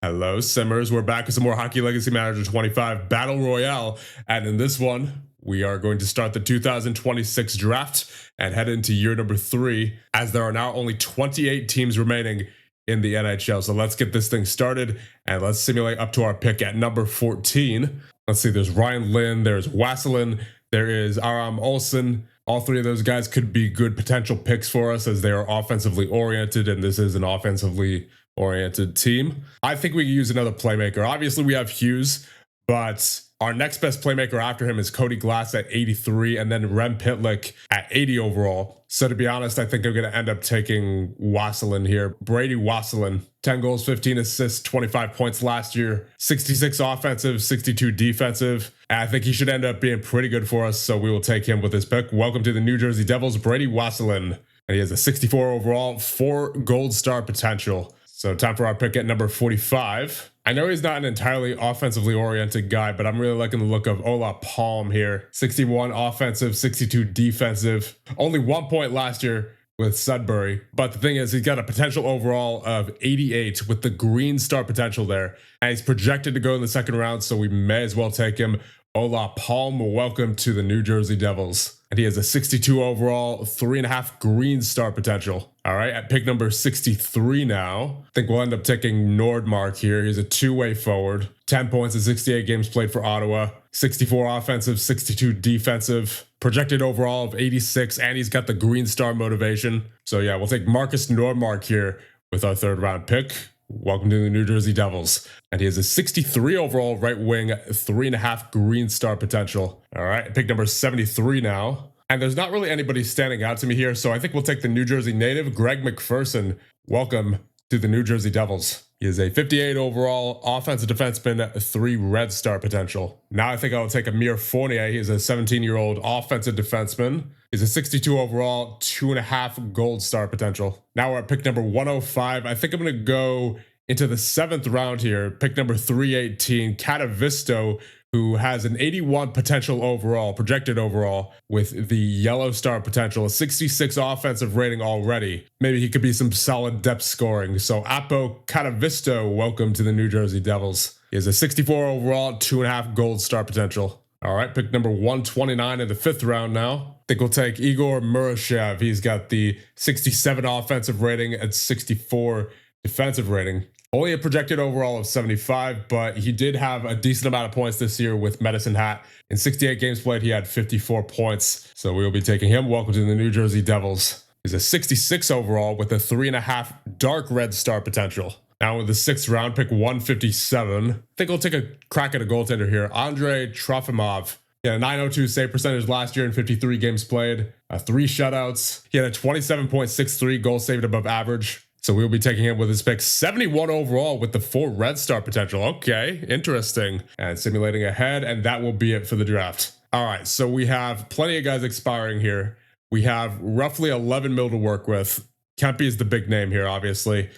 Hello, Simmers. We're back with some more Hockey Legacy Manager 25 Battle Royale. And in this one, we are going to start the 2026 draft and head into year number 3, as there are now only 28 teams remaining in the NHL. So let's get this thing started and let's simulate up to our pick at number 14. Let's see, there's Ryan Lynn, there's Wasselin, there is Aram Olsen. All three of those guys could be good potential picks for us as they are offensively oriented, and this is an offensively oriented team. I think we could use another playmaker. Obviously, we have Hughes, but our next best playmaker after him is Cody Glass at 83, and then Rem Pitlick at 80 overall. So to be honest, I think I'm going to end up taking Wasselin here. Brady Wasselin, 10 goals, 15 assists, 25 points last year, 66 offensive, 62 defensive. And I think he should end up being pretty good for us, so we will take him with this pick. Welcome to the New Jersey Devils, Brady Wasselin. And he has a 64 overall, 4 gold star potential. So time for our pick at number 45. I know he's not an entirely offensively oriented guy, but I'm really liking the look of Ola Palm here. 61 offensive, 62 defensive. Only 1 point last year with Sudbury. But the thing is, he's got a potential overall of 88 with the green star potential there. And he's projected to go in the second round, so we may as well take him. Ola Palm, welcome to the New Jersey Devils. And he has a 62 overall, 3.5 green star potential. All right, at pick number 63 now. I think we'll end up taking Nordmark here. He's a two-way forward. 10 points in 68 games played for Ottawa. 64 offensive, 62 defensive. Projected overall of 86, and he's got the green star motivation. So yeah, we'll take Marcus Nordmark here with our third round pick. Welcome to the New Jersey Devils. And he has a 63 overall right wing, 3.5 green star potential. All right, pick number 73 now. And there's not really anybody standing out to me here, so I think we'll take the New Jersey native, Greg McPherson. Welcome to the New Jersey Devils. He is a 58 overall offensive defenseman, 3 red star potential. Now I think I'll take Amir Fournier. He's a 17-year-old offensive defenseman. He's a 62 overall, 2.5 gold star potential. Now we're at pick number 105. I think I'm going to go into the 7th round here. Pick number 318, Katavisto, who has an 81 potential overall, projected overall, with the yellow star potential, a 66 offensive rating already. Maybe he could be some solid depth scoring. So Apo Katavisto, welcome to the New Jersey Devils. He has a 64 overall, 2.5 gold star potential. All right, pick number 129 in the 5th round now. I think we'll take Igor Murashev. He's got the 67 offensive rating and 64 defensive rating. Only a projected overall of 75, but he did have a decent amount of points this year with Medicine Hat. In 68 games played, he had 54 points. So we will be taking him. Welcome to the New Jersey Devils. He's a 66 overall with a 3.5 dark red star potential. Now with the 6th round, pick 157. I think I'll take a crack at a goaltender here. Andrei Trofimov. He had a 902 save percentage last year in 53 games played. 3 shutouts. He had a 27.63 goal saved above average. So we'll be taking him with his pick. 71 overall with the 4 red star potential. Okay, interesting. And simulating ahead, and that will be it for the draft. All right, so we have plenty of guys expiring here. We have roughly 11 mil to work with. Kempe is the big name here, obviously.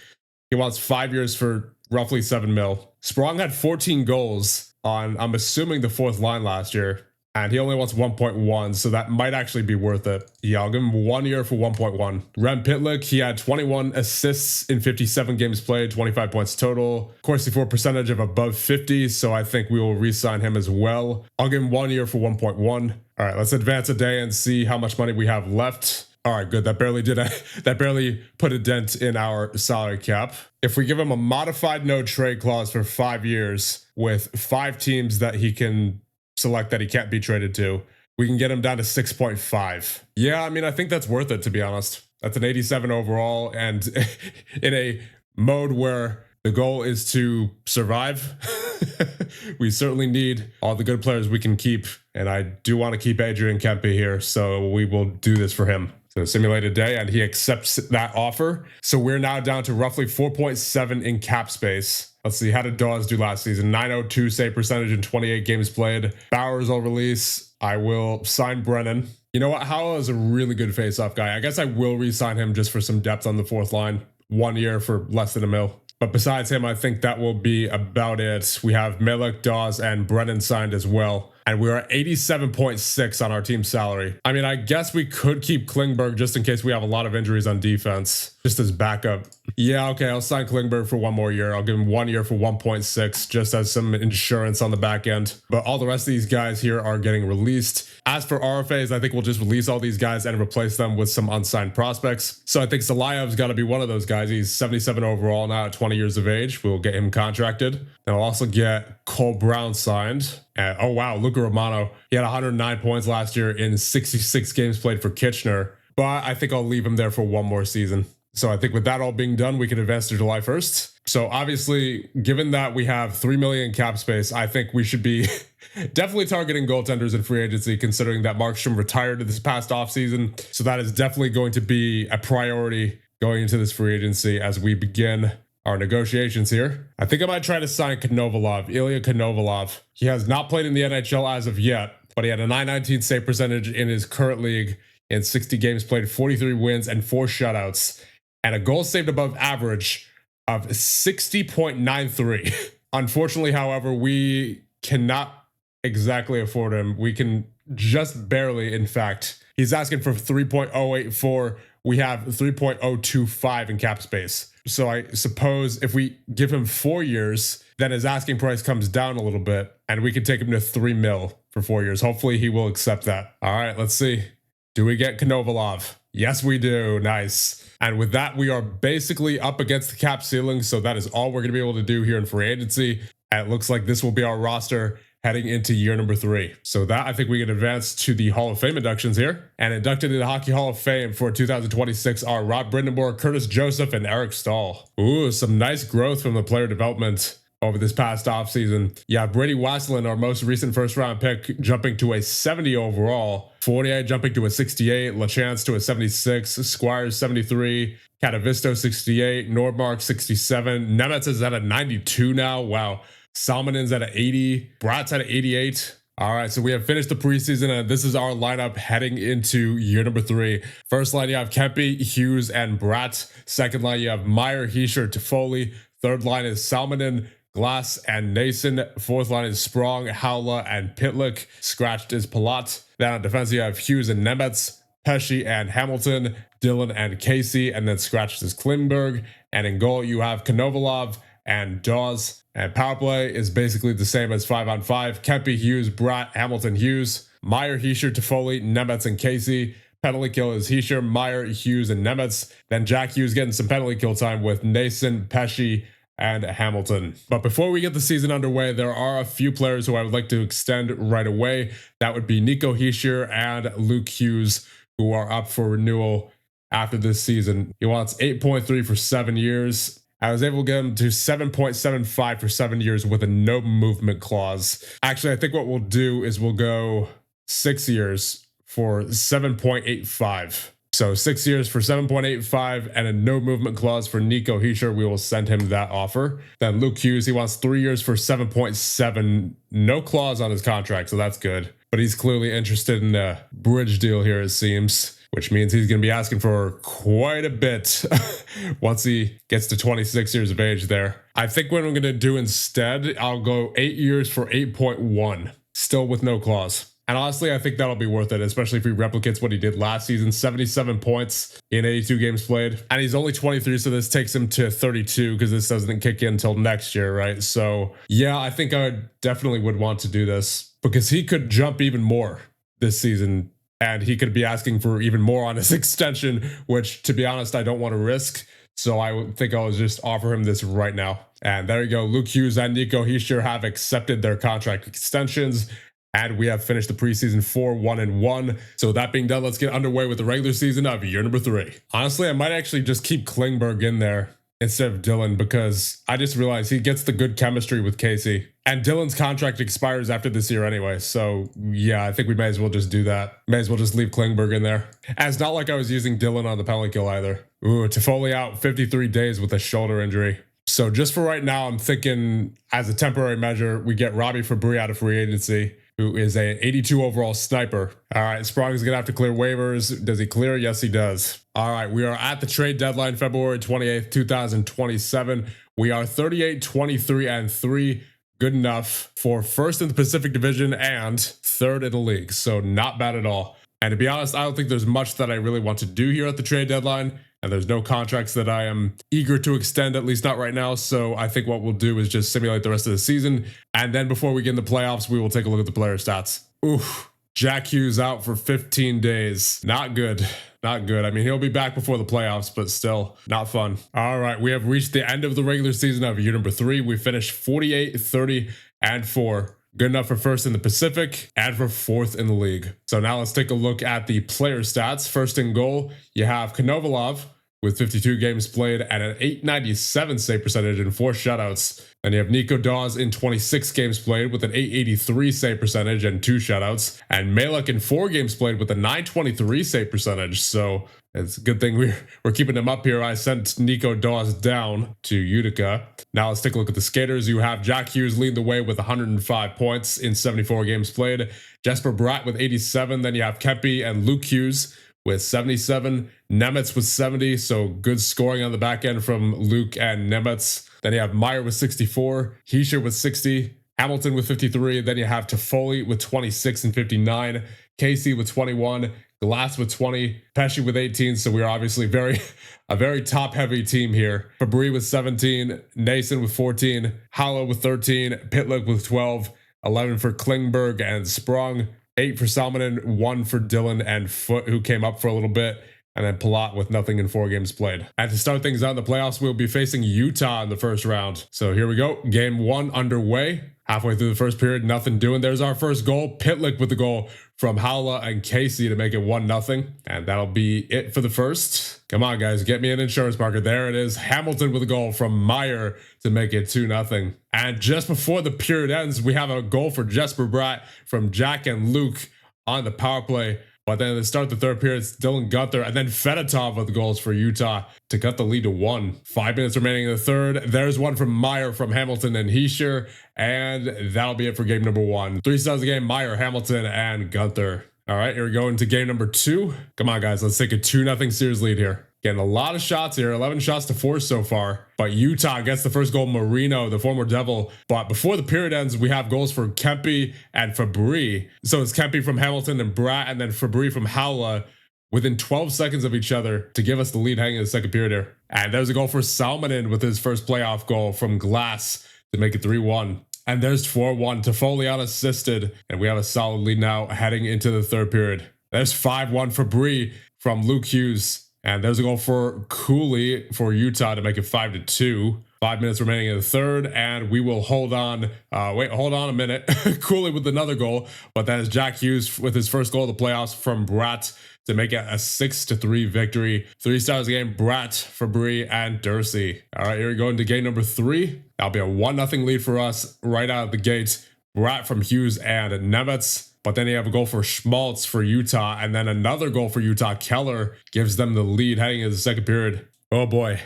He wants 5 years for roughly 7 mil. Sprong had 14 goals on, I'm assuming, the 4th line last year. And he only wants 1.1, so that might actually be worth it. Yeah, I'll give him 1 year for 1.1. Rem Pitlick, he had 21 assists in 57 games played, 25 points total. Corsi for percentage of above 50, so I think we will re-sign him as well. I'll give him 1 year for 1.1. All right, let's advance a day and see how much money we have left. All right, good. That barely put a dent in our salary cap. If we give him a modified no trade clause for 5 years with 5 teams that he can select that he can't be traded to, we can get him down to 6.5. Yeah, I mean, I think that's worth it, to be honest. That's an 87 overall, and in a mode where the goal is to survive, we certainly need all the good players we can keep, and I do want to keep Adrian Kempe here, so we will do this for him. So simulated day, and he accepts that offer. So we're now down to roughly 4.7 in cap space. Let's see, how did Dawes do last season? 902 save percentage in 28 games played. Bowers will release. I will sign Brennan. You know what? Howell is a really good face-off guy. I guess I will re-sign him just for some depth on the 4th line. 1 year for less than $1 million. But besides him, I think that will be about it. We have Melek, Dawes, and Brennan signed as well. and we are at 87.6 on our team salary. I mean, I guess we could keep Klingberg just in case we have a lot of injuries on defense, just as backup. Yeah, okay, I'll sign Klingberg for 1 more year. I'll give him 1 year for 1.6 just as some insurance on the back end. But all the rest of these guys here are getting released. As for RFAs, I think we'll just release all these guys and replace them with some unsigned prospects. So I think Zalayev's got to be one of those guys. He's 77 overall now at 20 years of age. We'll get him contracted. And I'll also get Cole Brown signed. And oh wow, Luca Romano. He had 109 points last year in 66 games played for Kitchener. But I think I'll leave him there for 1 more season. So I think with that all being done, we can advance to July 1st. So obviously, given that we have $3 million cap space, I think we should be definitely targeting goaltenders in free agency, considering that Markstrom retired this past offseason. So that is definitely going to be a priority going into this free agency as we begin our negotiations here. I think I might try to sign Ilya Konovalov. He has not played in the NHL as of yet, but he had a .919 save percentage in his current league in 60 games played, 43 wins and 4 shutouts, and a goal saved above average of 60.93. Unfortunately, however, we cannot exactly afford him. We can just barely, in fact. He's asking for 3.084. We have 3.025 in cap space. So I suppose if we give him 4 years, then his asking price comes down a little bit, and we can take him to 3 mil for 4 years. Hopefully he will accept that. All right, let's see. Do we get Konovalov? Yes, we do. Nice. And with that, we are basically up against the cap ceiling. So that is all we're going to be able to do here in free agency. And it looks like this will be our roster heading into year number 3. So that, I think we can advance to the Hall of Fame inductions here. And inducted into the Hockey Hall of Fame for 2026 are Rob Brindenborg, Curtis Joseph, and Eric Stahl. Ooh, some nice growth from the player development over this past offseason. Yeah, Brady Wasselin, our most recent first-round pick, jumping to a 70 overall. Fournier jumping to a 68. LaChance to a 76. Squires 73. Catavisto 68. Nordmark 67. Nemetz is at a 92 now. Wow. Salmonen's at an 80. Brat's at an 88. All right, so we have finished the preseason, and this is our lineup heading into year number 3. First line, you have Kempe, Hughes, and Bratt. Second line, you have Meyer, Hischer, Toffoli. Third line is Salmonen, Glass, and Nason. Fourth line is Sprong, Howla, and Pitlick. Scratched is Palat. Then on defense, you have Hughes and Nemetz, Pesci and Hamilton, Dillon and Casey, and then scratched is Klingberg. And in goal, you have Konovalov and Dawes. And power play is basically the same as 5-on-5. Kempe, Hughes, Bratt, Hamilton, Hughes. Meyer, Hischer, Toffoli, Nemetz, and Casey. Penalty kill is Hischer, Meyer, Hughes, and Nemetz. Then Jack Hughes getting some penalty kill time with Nason, Pesci, and Hamilton. But before we get the season underway, there are a few players who I would like to extend right away. That would be Nico Hischier and Luke Hughes, who are up for renewal after this season. He wants 8.3 for 7 years. I was able to get him to 7.75 for 7 years with a no movement clause. Actually, I think what we'll do is we'll go 6 years for 7.85. So 6 years for 7.85 and a no movement clause for Nico Hischier. We will send him that offer. Then Luke Hughes, he wants 3 years for 7.7. No clause on his contract, so that's good. But he's clearly interested in a bridge deal here, it seems, which means he's going to be asking for quite a bit once he gets to 26 years of age there. I think what I'm going to do instead, I'll go 8 years for 8.1, still with no clause. And honestly, I think that'll be worth it, especially if he replicates what he did last season. 77 points in 82 games played. And he's only 23, so this takes him to 32 because this doesn't kick in until next year, right? So yeah, I think I definitely would want to do this because he could jump even more this season. And he could be asking for even more on his extension, which, to be honest, I don't want to risk. So I would think I'll just offer him this right now. And there you go. Luke Hughes and Nico Hischier have accepted their contract extensions. And we have finished the preseason 4-1-1. So that being done, let's get underway with the regular season of year number 3. Honestly, I might actually just keep Klingberg in there instead of Dillon because I just realized he gets the good chemistry with Casey. And Dillon's contract expires after this year anyway. So yeah, I think we may as well just do that. May as well just leave Klingberg in there. And it's not like I was using Dillon on the penalty kill either. Ooh, Toffoli out 53 days with a shoulder injury. So just for right now, I'm thinking as a temporary measure, we get Robbie Fabry out of free agency, who is a 82 overall sniper. All right, Sprong is going to have to clear waivers. Does he clear? Yes, he does. All right, we are at the trade deadline, February 28th, 2027. We are 38, 23, and 3. good enough for first in the Pacific Division and third in the league. So not bad at all. And to be honest, I don't think there's much that I really want to do here at the trade deadline. And there's no contracts that I am eager to extend, at least not right now. So I think what we'll do is just simulate the rest of the season. And then before we get in the playoffs, we will take a look at the player stats. Oof. Jack Hughes out for 15 days. Not good. Not good. I mean, he'll be back before the playoffs, but still not fun. All right, we have reached the end of the regular season of year number 3. We finished 48, 30, and 4. Good enough for first in the Pacific and for fourth in the league. So now let's take a look at the player stats. First in goal, you have Konovalov with 52 games played and an 897 save percentage and 4 shutouts. Then you have Nico Dawes in 26 games played with an 883 save percentage and 2 shutouts. And Malek in 4 games played with a 923 save percentage. So it's a good thing we're keeping him up here. I sent Nico Dawes down to Utica. Now let's take a look at the skaters. You have Jack Hughes leading the way with 105 points in 74 games played. Jesper Bratt with 87. Then you have Kempe and Luke Hughes with 77. Nemetz with 70. So good scoring on the back end from Luke and Nemetz. Then you have Meyer with 64. Heischer with 60. Hamilton with 53. Then you have Toffoli with 26 and 59. Casey with 21. Glass with 20, Pesci with 18, so we're obviously a very top-heavy team here. Fabry with 17, Nason with 14, Hallow with 13, Pitlick with 12, 11 for Klingberg and Sprung, 8 for Salmonen, 1 for Dylan and Foot, who came up for a little bit, and then Palat with nothing in 4 games played. And to start things out in the playoffs, we'll be facing Utah in the first round. So here we go, game 1 underway. Halfway through the first period, nothing doing. There's our first goal. Pitlick with the goal from Howla and Casey to make it 1-0. And that'll be it for the first. Come on, guys. Get me an insurance marker. There it is. Hamilton with a goal from Meyer to make it 2-0. And just before the period ends, we have a goal for Jesper Bratt from Jack and Luke on the power play. But then at the start of the third period, it's Dylan Gunther and then Fedotov with the goals for Utah to cut the lead to 1. 5 minutes remaining in the third. There's one from Meyer from Hamilton and Heischer. And that'll be it for game number 1. 3 stars of the game, Meyer, Hamilton, and Gunther. All right, here we go into game number 2. Come on, guys. Let's take a 2-0 series lead here. Getting a lot of shots here, 11 shots to 4 so far. But Utah gets the first goal, Marino, the former Devil. But before the period ends, we have goals for Kempe and Fabry. So it's Kempe from Hamilton and Bratt, and then Fabry from Howla within 12 seconds of each other to give us the lead heading in the second period here. And there's a goal for Salmonen with his first playoff goal from Glass to make it 3-1. And there's 4-1 to Foley unassisted. And we have a solid lead now heading into the third period. There's 5-1 Fabry from Luke Hughes. And there's a goal for Cooley for Utah to make it 5-2. 5 minutes remaining in the third, and we will hold on. Hold on a minute. Cooley with another goal, but that is Jack Hughes with his first goal of the playoffs from Bratt to make it a 6-3 victory. 3 stars of the game, Bratt, Fabry, and Dursey. All right, here we go into game number 3. That'll be a 1-0 lead for us right out of the gate. Bratt from Hughes and Nemetz. But then you have a goal for Schmaltz for Utah, and then another goal for Utah. Keller gives them the lead heading into the second period. Oh boy.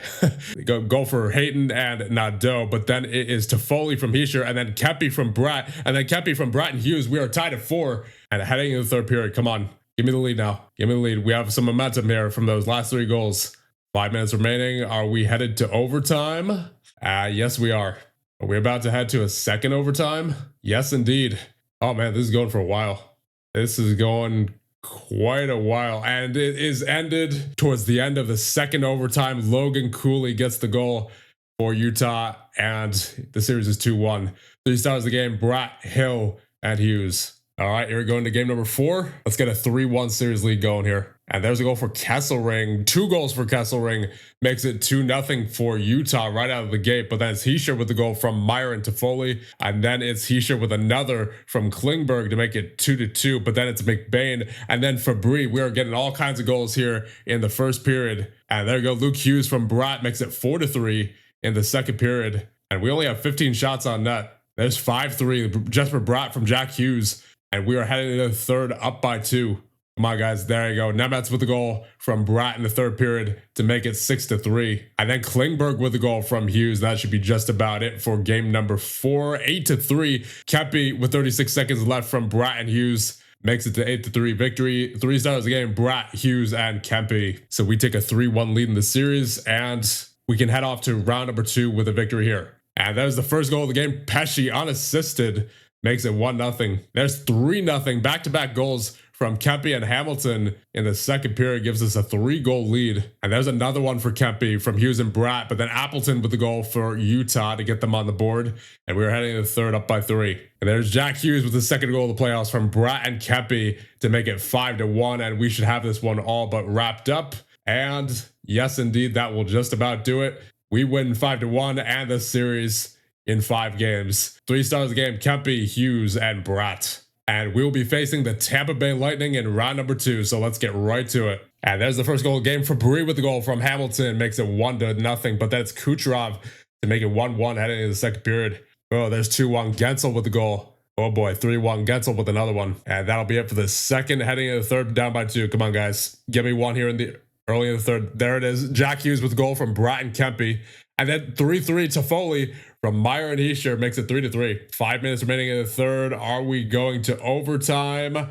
Go for Hayton and Nadeau, but then it is Toffoli from Heischer, and then Kempe from Bratt, and then Kempe from Bratt and Hughes. We are tied at 4, and heading into the third period. Come on, give me the lead now. Give me the lead. We have some momentum here from those last 3 goals. 5 minutes remaining. Are we headed to overtime? Yes, we are. Are we about to head to a second overtime? Yes, indeed. Oh man, this is going for a while. This is going quite a while, and it is ended towards the end of the second overtime. Logan Cooley gets the goal for Utah, and the series is 2-1. 3 stars of the game, Bratt, Hill, and Hughes. All right, here we go into game number 4. Let's get a 3-1 series lead going here. And there's a goal for Kesselring. 2 goals for Kesselring. Makes it 2-0 for Utah right out of the gate. But then it's Heischer with the goal from Meyer and Toffoli. And then it's Heischer with another from Klingberg to make it 2-2. But then it's McBain. And then Fabry. We are getting all kinds of goals here in the first period. And there you go. Luke Hughes from Bratt makes it 4-3 in the second period. And we only have 15 shots on net. There's 5-3. Jesper Bratt from Jack Hughes. And we are heading into the third up by 2. Come on, guys. There you go. Nemetz with the goal from Bratt in the third period to make it 6-3. And then Klingberg with the goal from Hughes. That should be just about it for game number 4. 8-3. Kempe with 36 seconds left from Bratt and Hughes makes it to 8-3 victory. 3 stars of the game, Bratt, Hughes, and Kempe. So we take a 3-1 lead in the series, and we can head off to round number 2 with a victory here. And that was the first goal of the game. Pesci, unassisted, makes it 1-0. There's 3-0 back-to-back goals from Kempe and Hamilton in the second period, gives us a 3-goal lead. And there's another one for Kempe from Hughes and Bratt, but then Appleton with the goal for Utah to get them on the board. And we were heading to the third up by 3. And there's Jack Hughes with the second goal of the playoffs from Bratt and Kempe to make it 5-1. And we should have this one all but wrapped up. And yes, indeed, that will just about do it. We win 5-1 and the series in 5 games. 3 stars of the game, Kempe, Hughes, and Bratt. And we'll be facing the Tampa Bay Lightning in round number 2, so let's get right to it. And there's the first goal of the game. Fabry with the goal from Hamilton makes it 1-0, but then it's Kucherov to make it 1-1 heading into the second period. Oh, there's 2-1. Gensel with the goal. Oh boy, 3-1. Gensel with another one. And that'll be it for the second, heading into the third, down by 2. Come on, guys. Give me one here in the early in the third. There it is. Jack Hughes with the goal from Bratt and Kempe. And then 3-3 to Foley from Meyer and Heischer makes it 3-3. 5 minutes remaining in the third. Are we going to overtime?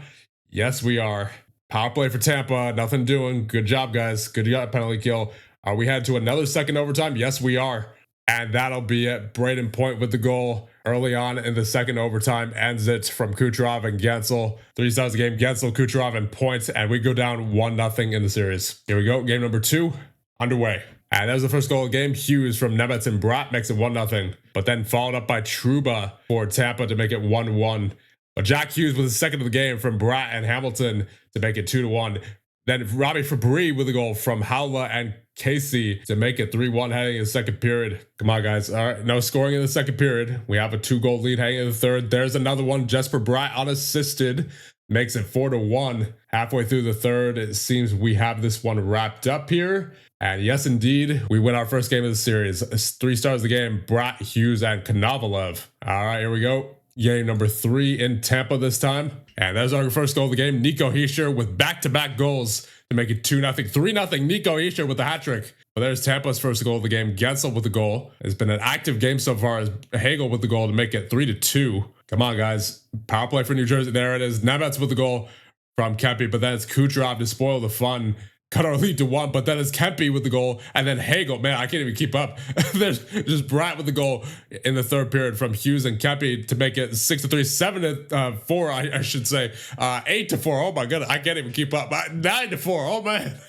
Yes, we are. Power play for Tampa. Nothing doing. Good job, guys. Good job, penalty kill. Are we headed to another second overtime? Yes, we are. And that'll be it. Braden Point with the goal early on in the second overtime ends it from Kucherov and Gensel. 3 stars of the game. Gensel, Kucherov, and Point. And we go down 1-0 in the series. Here we go. Game number 2 underway. And that was the first goal of the game. Hughes from Nemetz and Bratt makes it 1-0. But then followed up by Trouba for Tampa to make it 1-1. But Jack Hughes with the second of the game from Bratt and Hamilton to make it 2-1. Then Robbie Fabry with a goal from Howla and Casey to make it 3-1 heading in the second period. Come on, guys. All right, no scoring in the second period. We have a 2-goal lead heading in the third. There's another one. Jesper Bratt unassisted. Makes it 4-1. Halfway through the third, it seems we have this one wrapped up here. And yes, indeed, we win our first game of the series. 3 stars of the game, Bratt, Hughes, and Konovalov. All right, here we go. Game number 3 in Tampa this time. And there's our first goal of the game. Nico Heischer with back-to-back goals to make it 2-0. 3-0. Nico Heischer with the hat trick. But there's Tampa's first goal of the game. Gensel with the goal. It's been an active game so far as Hagel with the goal to make it 3-2. Come on, guys. Power play for New Jersey. There it is. Nemetz with the goal from Kempe. But then it's Kucherov to spoil the fun. Cut our lead to 1, but then it's Kempe with the goal, and then Hagel. Man, I can't even keep up. There's just Bratt with the goal in the third period from Hughes and Kempe to make it 6-3, 7-4, I should say. 8-4. Oh my goodness, I can't even keep up. 9-4. Oh man,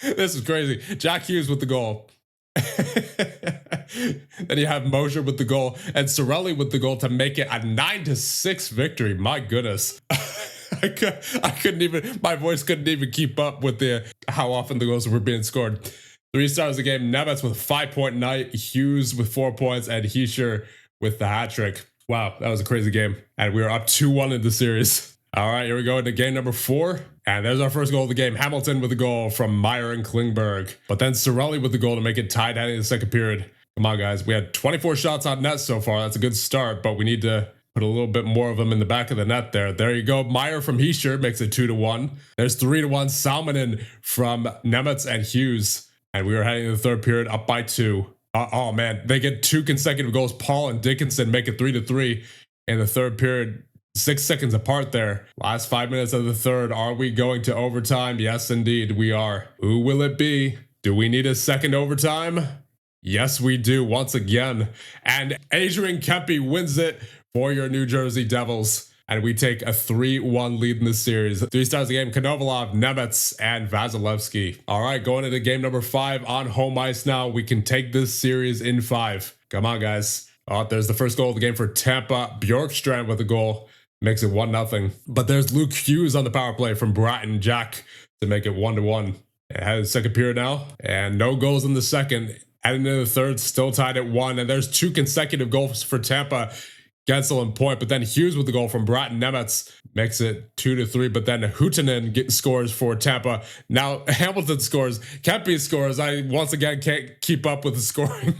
this is crazy. Jack Hughes with the goal. Then you have Mosher with the goal and Sorelli with the goal to make it a 9-6 victory. My goodness. I couldn't even, my voice couldn't even keep up with how often the goals were being scored. 3 stars of the game. Nemetz with 5-point night, Hughes with 4 points, and Heischer with the hat trick. Wow, that was a crazy game. And we are up 2-1 in the series. All right, here we go into game number 4. And there's our first goal of the game. Hamilton with the goal from Meyer and Klingberg. But then Sorelli with the goal to make it tied heading in the second period. Come on, guys. We had 24 shots on net so far. That's a good start, but we need to put a little bit more of them in the back of the net there. There you go. Meyer from Heischer makes it 2-1. There's 3-1. Salmonen from Nemetz and Hughes. And we are heading to the third period up by 2. Oh, man. They get 2 consecutive goals. Paul and Dickinson make it 3-3 in the third period. 6 seconds apart there. Last 5 minutes of the third. Are we going to overtime? Yes, indeed, we are. Who will it be? Do we need a second overtime? Yes, we do once again. And Adrian Kempe wins it for your New Jersey Devils. And we take a 3-1 lead in the series. 3 stars of the game, Konovalov, Nemetz, and Vasilevsky. All right, going into game number 5 on home ice now. We can take this series in 5. Come on, guys. Oh, there's the first goal of the game for Tampa. Bjorkstrand with a goal. Makes it 1-0. But there's Luke Hughes on the power play from Bratt and Jack to make it 1-1. It has second period now. And no goals in the second. Heading into the third, still tied at 1. And there's 2 consecutive goals for Tampa. Gensel and Point, but then Hughes with the goal from Bratt and Nemetz makes it 2-3. But then Huutonen scores for Tampa. Now Hamilton scores. Kempe scores. I once again can't keep up with the scoring.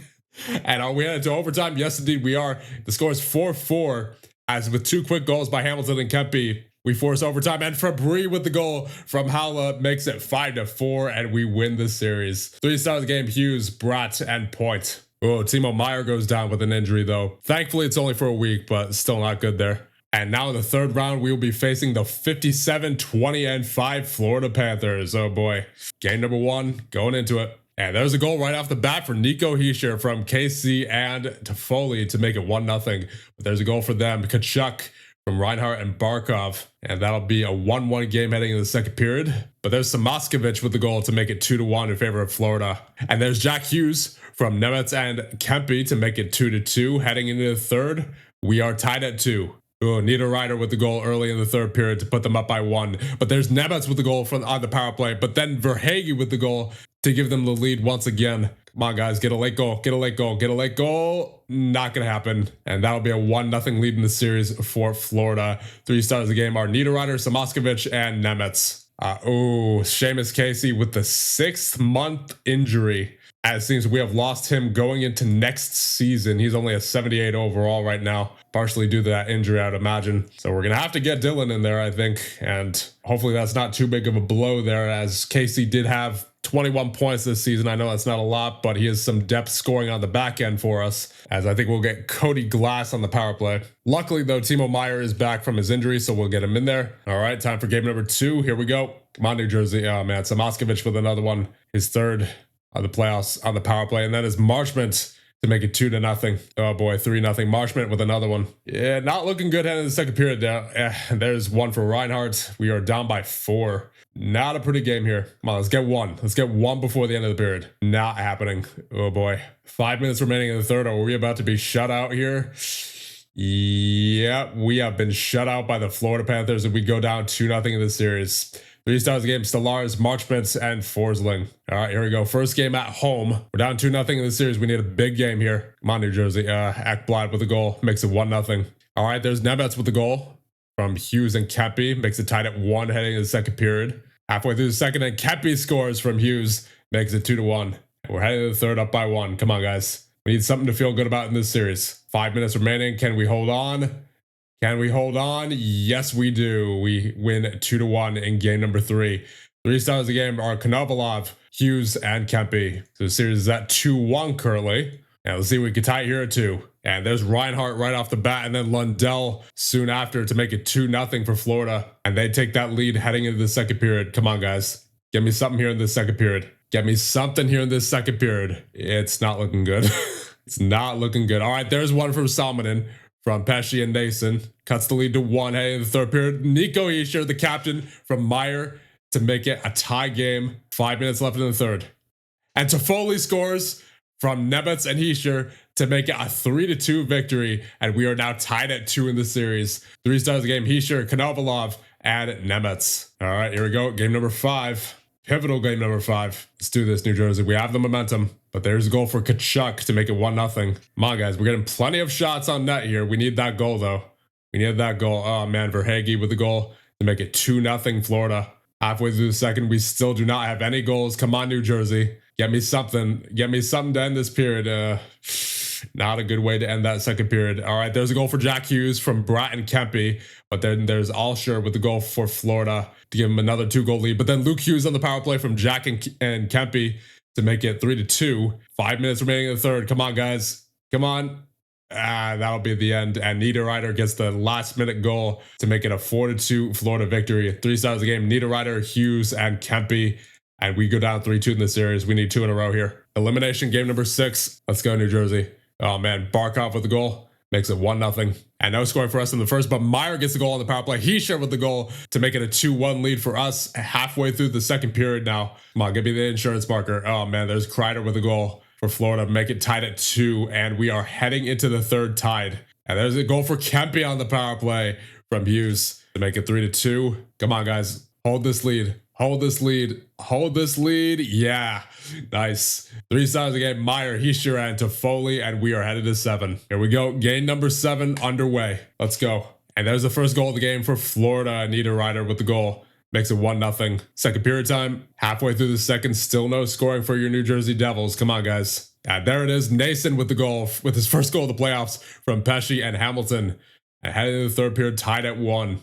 And are we headed to overtime? Yes, indeed, we are. The score is 4-4. As with 2 quick goals by Hamilton and Kempe, we force overtime. And Fabry with the goal from Howla makes it 5-4, and we win the series. 3 stars of the game: Hughes, Bratt, and Point. Oh, Timo Meyer goes down with an injury, though. Thankfully, it's only for a week, but still not good there. And now in the third round, we will be facing the 57-20-5 Florida Panthers. Oh boy. Game number 1, going into it. And there's a goal right off the bat for Nico Hischier from KC and Toffoli to make it 1-0. But there's a goal for them. Kachuk from Reinhardt and Barkov. And that'll be a 1-1 game heading into the second period. But there's Samoskevich with the goal to make it 2-1 in favor of Florida. And there's Jack Hughes from Nemetz and Kempe to make it 2-2 heading into the third. We are tied at 2. Oh, Niederreiter with the goal early in the third period to put them up by 1. But there's Nemetz with the goal on the power play. But then Verhaeghe with the goal to give them the lead once again. Come on, guys. Get a late goal. Get a late goal. Get a late goal. Not going to happen. And that'll be a 1-0 lead in the series for Florida. 3 stars of the game are Niederreiter, Samoskevich, and Nemetz. Seamus Casey with the 6th-month injury. As it seems we have lost him going into next season. He's only a 78 overall right now, partially due to that injury, I'd imagine. So we're going to have to get Dylan in there, I think. And hopefully that's not too big of a blow there, as Casey did have 21 points this season. I know that's not a lot, but he has some depth scoring on the back end for us, as I think we'll get Cody Glass on the power play. Luckily, though, Timo Meyer is back from his injury, so we'll get him in there. All right, time for game number 2. Here we go. Come on, New Jersey. Oh, man, Samoskevich with another one. His 3rd of the playoffs on the power play. And then is Marchment to make it 2-0. Oh, boy, 3-0. Marchment with another one. Yeah, not looking good heading in the second period now. There's one for Reinhardt. We are down by 4. Not a pretty game here. Come on, let's get 1. Let's get 1 before the end of the period. Not happening. Oh, boy. 5 minutes remaining in the third. Are we about to be shut out here? Yep, we have been shut out by the Florida Panthers, and we go down 2-0 in the series. 3 stars of the game, Stellaris, Marchment, and Forsling. All right, here we go. First game at home. We're down 2-0 in the series. We need a big game here. Come on, New Jersey. Ekblad with the goal. Makes it 1-0. All right, there's Nemetz with the goal from Hughes and Kempe. Makes it tied at 1 heading into the second period. Halfway through the second, and Kempe scores from Hughes. Makes it 2-1. We're heading to the third up by 1. Come on, guys. We need something to feel good about in this series. 5 minutes remaining. Can we hold on? Can we hold on? Yes, we do. We win 2-1 in game number 3. 3 stars of the game are Konovalov, Hughes, and Kempe. So the series is at 2-1 currently. And let's see if we can tie it here at 2. And there's Reinhardt right off the bat, and then Lundell soon after to make it 2-0 for Florida. And they take that lead heading into the second period. Come on, guys. Give me something here in this second period. Get me something here in this second period. It's not looking good. It's not looking good. All right, there's one from Salmonen. From Pesci and Nason. Cuts the lead to 1 heading in the third period. Nico Hischier, the captain, from Meyer to make it a tie game. 5 minutes left in the third. And Toffoli scores from Nemetz and Hischier to make it a 3-2 victory. And we are now tied at 2 in the series. 3 stars of the game, Hischier, Konovalov, and Nemetz. All right, here we go. Game number 5. Pivotal game number 5. Let's do this, New Jersey. We have the momentum. But there's a goal for Kachuk to make it 1-0. Come on, guys. We're getting plenty of shots on net here. We need that goal, though. We need that goal. Oh, man. Verhaeghe with the goal to make it 2-0 Florida. Halfway through the second, we still do not have any goals. Come on, New Jersey. Get me something. Get me something to end this period. Not a good way to end that second period. All right, there's a goal for Jack Hughes from Bratt and Kempe. But then there's Alsher with the goal for Florida to give him another 2-goal lead. But then Luke Hughes on the power play from Jack and Kempe to make it 3-2. 5 minutes remaining in the third. Come on, guys. Come on. That'll be the end. And Niederreiter gets the last-minute goal to make it a 4-2 Florida victory. 3 stars of the game, Niederreiter, Hughes, and Kempe. And we go down 3-2 in the series. We need 2 in a row here. Elimination game number 6. Let's go, New Jersey. Oh, man. Barkov with the goal. Makes it 1-0. And no scoring for us in the first, but Meyer gets the goal on the power play. Hischier with the goal to make it a 2-1 lead for us halfway through the second period now. Come on, give me the insurance marker. Oh, man, there's Kreider with the goal for Florida. Make it tied at 2, and we are heading into the third tied. And there's a goal for Kempe on the power play from Hughes to make it 3-2. Come on, guys. Hold this lead. Hold this lead. Hold this lead. Yeah. Nice. 3 stars of the game. Meyer, Hischier, and Toffoli, and we are headed to 7. Here we go. Game number 7 underway. Let's go. And there's the first goal of the game for Florida. Niederreiter with the goal. Makes it 1-0. Second period time. Halfway through the second. Still no scoring for your New Jersey Devils. Come on, guys. And there it is. Nason with the goal. With his first goal of the playoffs from Pesci and Hamilton. And heading into the third period. Tied at 1.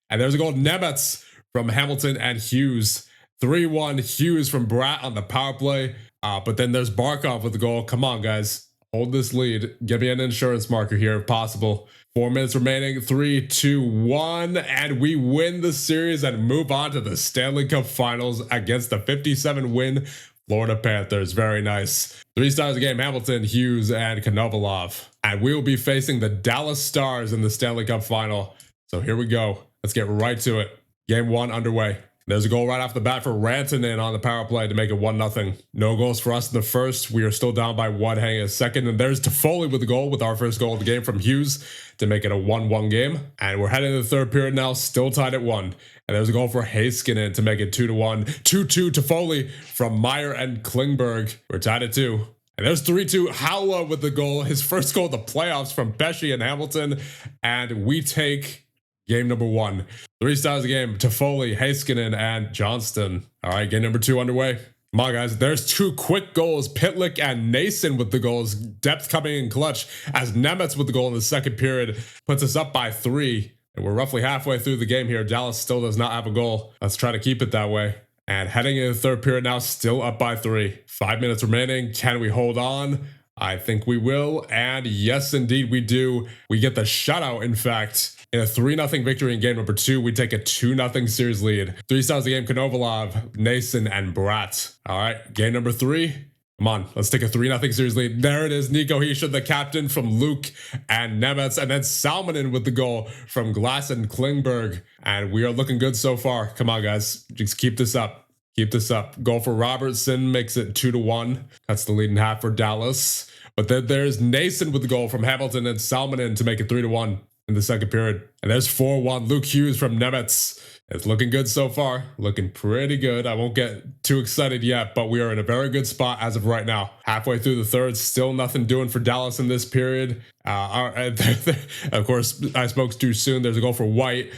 And there's a goal. Nemetz from Hamilton and Hughes. 3-1 Hughes from Bratt on the power play. But then there's Barkov with the goal. Come on, guys. Hold this lead. Give me an insurance marker here if possible. 4 minutes remaining. 3, 2, 1. And we win the series and move on to the Stanley Cup Finals against the 57-win Florida Panthers. Very nice. 3 stars a game, Hamilton, Hughes, and Konovalov. And we will be facing the Dallas Stars in the Stanley Cup final. So here we go. Let's get right to it. Game 1 underway. There's a goal right off the bat for Rantanen on the power play to make it 1-0. No goals for us in the first. We are still down by 1 heading a second. And there's Toffoli with the goal with our first goal of the game from Hughes to make it a 1-1 game. And we're heading to the third period now, still tied at 1. And there's a goal for Heiskanen to make it 2-1. 2-2 Toffoli from Meyer and Klingberg. We're tied at 2. And there's 3-2 Howla with the goal. His first goal of the playoffs from Pesci and Hamilton. And we take game number 1. 3 stars a game, Toffoli, Heiskanen, and Johnston. All right, game number 2 underway. Come on, guys. There's 2 quick goals. Pitlick and Nason with the goals. Depth coming in clutch as Nemetz with the goal in the second period puts us up by 3. And we're roughly halfway through the game here. Dallas still does not have a goal. Let's try to keep it that way. And heading into the third period now, still up by 3. 5 minutes remaining. Can we hold on? I think we will. And yes, indeed, we do. We get the shutout, in fact. In a 3-0 victory in game number 2, we take a 2-0 series lead. 3 stars a game, Konovalov, Nason, and Bratt. All right, game number 3. Come on, let's take a 3-0 series lead. There it is, Nico Hischier, the captain from Luke and Nemetz, and then Salmonen with the goal from Glass and Klingberg. And we are looking good so far. Come on, guys, just keep this up. Keep this up. Goal for Robertson makes it 2-1. Cuts the lead in half for Dallas. But then there's Nason with the goal from Hamilton and Salmonen to make it 3-1. In the second period. And there's 4-1 Luke Hughes from Nemetz. It's looking good so far. Looking pretty good. I won't get too excited yet, but we are in a very good spot as of right now. Halfway through the third, still nothing doing for Dallas in this period. Of course, I spoke too soon. There's a goal for White,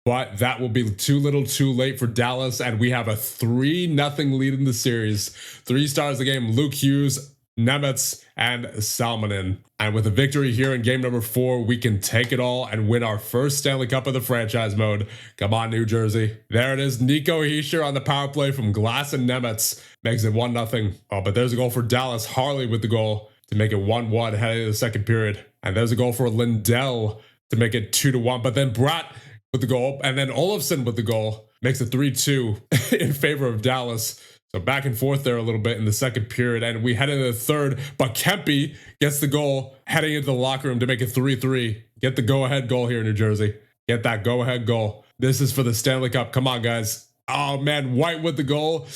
but that will be too little too late for Dallas, and we have a 3-0 lead in the series. 3 stars the game, Luke Hughes, Nemetz, and Salmonen. And with a victory here in game number 4, we can take it all and win our first Stanley Cup of the franchise mode. Come on, New Jersey. There it is. Nico Hischier on the power play from Glass and Nemetz. Makes it 1-0. Oh, but there's a goal for Dallas. Harley with the goal to make it 1-1 heading into the second period. And there's a goal for Lindell to make it 2-1. But then Bratt with the goal. And then Olofsson with the goal. Makes it 3-2 in favor of Dallas. So back and forth there a little bit in the second period, and we head into the third, but Kempe gets the goal heading into the locker room to make it 3-3. Get the go-ahead goal here, New Jersey. Get that go-ahead goal. This is for the Stanley Cup. Come on, guys. Oh, man, White with the goal,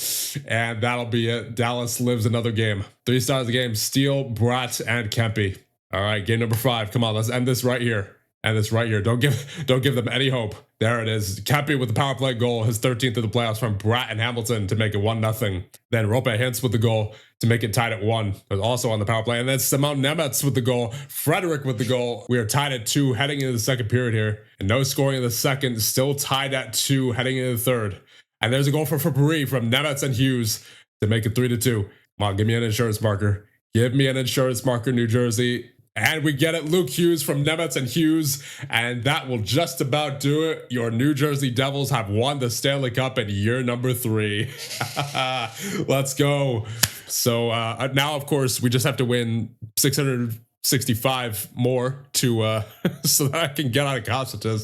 and that'll be it. Dallas lives another game. 3 stars of the game, Steele, Bratt, and Kempe. All right, game number 5. Come on, let's end this right here. And it's right here. Don't give them any hope. There it is. Kempe with the power play goal, his 13th of the playoffs from Bratt and Hamilton to make it 1-0. Then Rope Hintz with the goal to make it tied at 1. But also on the power play. And then Simon Nemetz with the goal. Frederick with the goal. We are tied at 2 heading into the second period here. And no scoring in the second. Still tied at 2 heading into the third. And there's a goal for Fabry from Nemetz and Hughes to make it 3-2. Come on, give me an insurance marker. Give me an insurance marker, New Jersey. And we get it, Luke Hughes from Nemetz and Hughes, and that will just about do it. Your New Jersey Devils have won the Stanley Cup in year number 3. Let's go. So now, of course, we just have to win 665 more to so that I can get out of Constantine.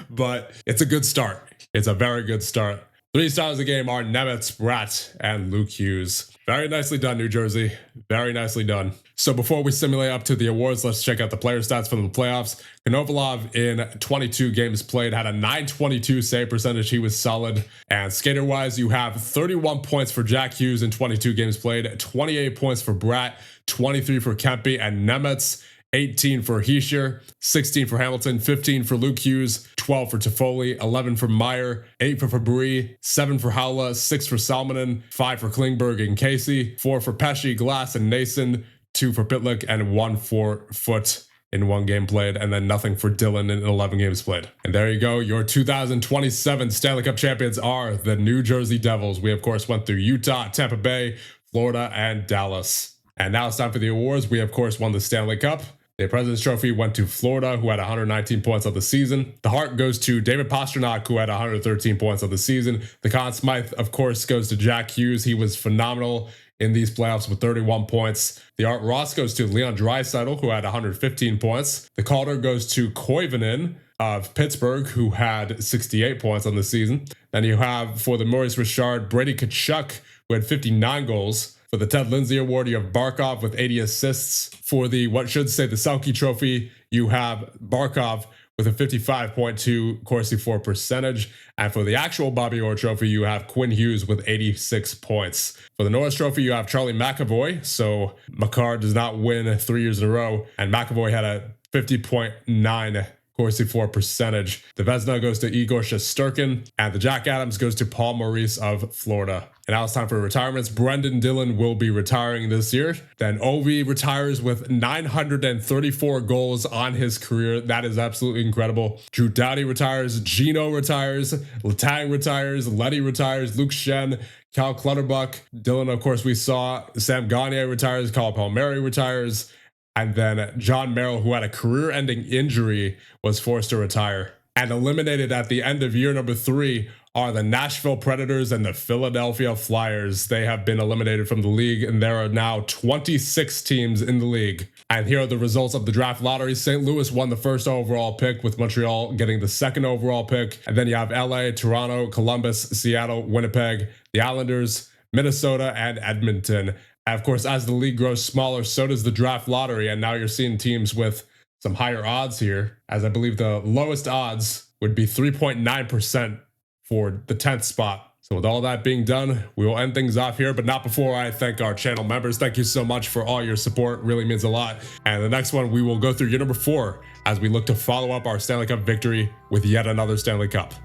But it's a good start. It's a very good start. 3 stars of the game are Nemetz, Bratt, and Luke Hughes. Very nicely done, New Jersey. Very nicely done. So before we simulate up to the awards, let's check out the player stats for the playoffs. Konovalov in 22 games played had a .922 save percentage. He was solid. And skater-wise, you have 31 points for Jack Hughes in 22 games played, 28 points for Bratt, 23 for Kempe and Nemetz, 18 for Hischier, 16 for Hamilton, 15 for Luke Hughes, 12 for Toffoli, 11 for Meyer, 8 for Fabry, 7 for Howla, 6 for Salmonen, 5 for Klingberg and Casey, 4 for Pesci, Glass, and Nason, 2 for Pitlick, and 1 for Foot in 1 game played, and then nothing for Dylan in 11 games played. And there you go. Your 2027 Stanley Cup champions are the New Jersey Devils. We, of course, went through Utah, Tampa Bay, Florida, and Dallas. And now it's time for the awards. We, of course, won the Stanley Cup. The President's Trophy went to Florida, who had 119 points on the season. The Hart goes to David Pastrnak, who had 113 points on the season. The Conn Smythe, of course, goes to Jack Hughes. He was phenomenal in these playoffs with 31 points. The Art Ross goes to Leon Draisaitl, who had 115 points. The Calder goes to Koivunen of Pittsburgh, who had 68 points on the season. Then you have, for the Maurice Richard, Brady Tkachuk, who had 59 goals. For the Ted Lindsay Award, you have Barkov with 80 assists. For the what should say the Selke Trophy, you have Barkov with a 55.2 Corsi for percentage. And for the actual Bobby Orr Trophy, you have Quinn Hughes with 86 points. For the Norris Trophy, you have Charlie McAvoy. So Makar does not win 3 years in a row. And McAvoy had a 50.9 Corsi for percentage. The Vezina goes to Igor Shesterkin, and the Jack Adams goes to Paul Maurice of Florida. And now it's time for retirements. Brendan Dillon will be retiring this year. Then Ovi retires with 934 goals on his career. That is absolutely incredible. Drew Doughty retires. Gino retires. Letang retires. Letty retires. Luke Shen. Cal Clutterbuck. Dillon, of course, we saw. Sam Gagne retires. Carl Palmieri retires. And then John Merrill, who had a career-ending injury, was forced to retire. And eliminated at the end of year number 3 are the Nashville Predators and the Philadelphia Flyers. They have been eliminated from the league, and there are now 26 teams in the league. And here are the results of the draft lottery. St. Louis won the first overall pick, with Montreal getting the second overall pick. And then you have LA, Toronto, Columbus, Seattle, Winnipeg, the Islanders, Minnesota, and Edmonton. And of course, as the league grows smaller, so does the draft lottery. And now you're seeing teams with some higher odds here, as I believe the lowest odds would be 3.9% for the 10th spot. So with all that being done, we will end things off here, but not before I thank our channel members. Thank you so much for all your support. It really means a lot. And the next one, we will go through year number 4 as we look to follow up our Stanley Cup victory with yet another Stanley Cup.